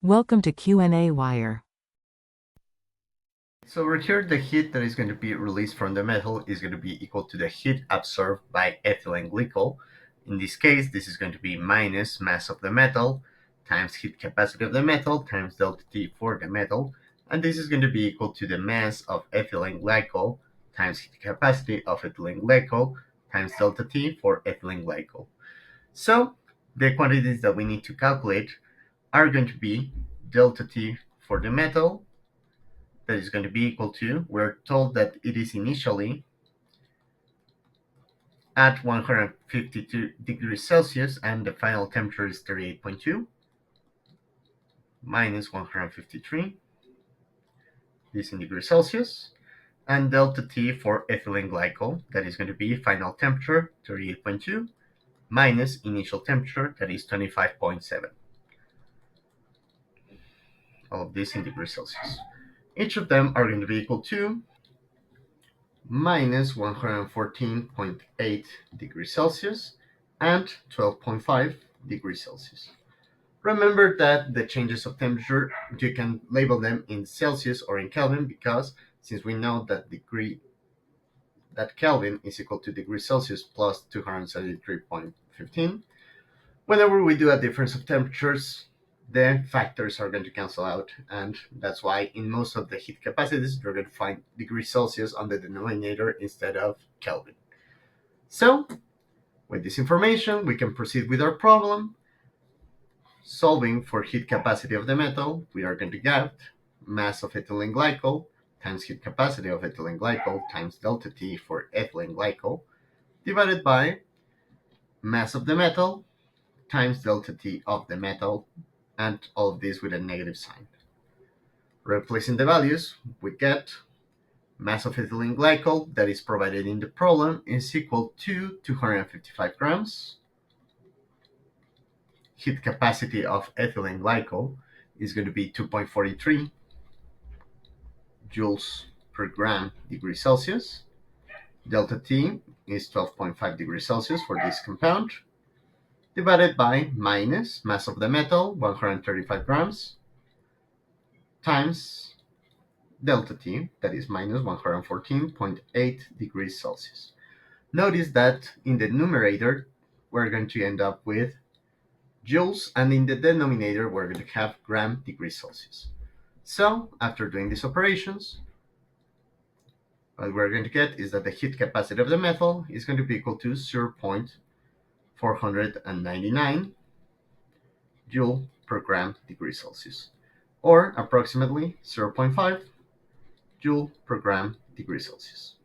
Welcome to qnawire. So over here, the heat that is going to be released from the metal is going to be equal to the heat absorbed by ethylene glycol. In this case, this is going to be minus mass of the metal times heat capacity of the metal times delta T for the metal. And this is going to be equal to the mass of ethylene glycol times heat capacity of ethylene glycol times delta T for ethylene glycol. So the quantities that we need to calculate are going to be delta T for the metal, that is going to be equal to, we're told that it is initially at 152 degrees Celsius and the final temperature is 38.2 minus 153, this in degrees Celsius, and delta T for ethylene glycol, that is going to be final temperature 38.2 minus initial temperature, that is 25.7. All of this in degrees Celsius. Each of them are going to be equal to minus 114.8 degrees Celsius and 12.5 degrees Celsius. Remember that the changes of temperature, you can label them in Celsius or in Kelvin, because since we know that Kelvin is equal to degrees Celsius plus 273.15, whenever we do a difference of temperatures, the factors are going to cancel out, and that's why in most of the heat capacities you're going to find degrees Celsius on the denominator instead of Kelvin. So, with this information, we can proceed with our problem. Solving for heat capacity of the metal, we are going to get mass of ethylene glycol times heat capacity of ethylene glycol times delta T for ethylene glycol divided by mass of the metal times delta T of the metal, and all of this with a negative sign. Replacing the values, we get mass of ethylene glycol that is provided in the problem is equal to 255 grams. Heat capacity of ethylene glycol is going to be 2.43 joules per gram degrees Celsius. Delta T is 12.5 degrees Celsius for this compound, divided by minus mass of the metal, 135 grams, times delta T, that is minus 114.8 degrees Celsius. Notice that in the numerator, we're going to end up with joules, and in the denominator, we're going to have gram degrees Celsius. So, after doing these operations, what we're going to get is that the heat capacity of the metal is going to be equal to 0.499 joule per gram degrees Celsius, or approximately 0.5 joule per gram degrees Celsius.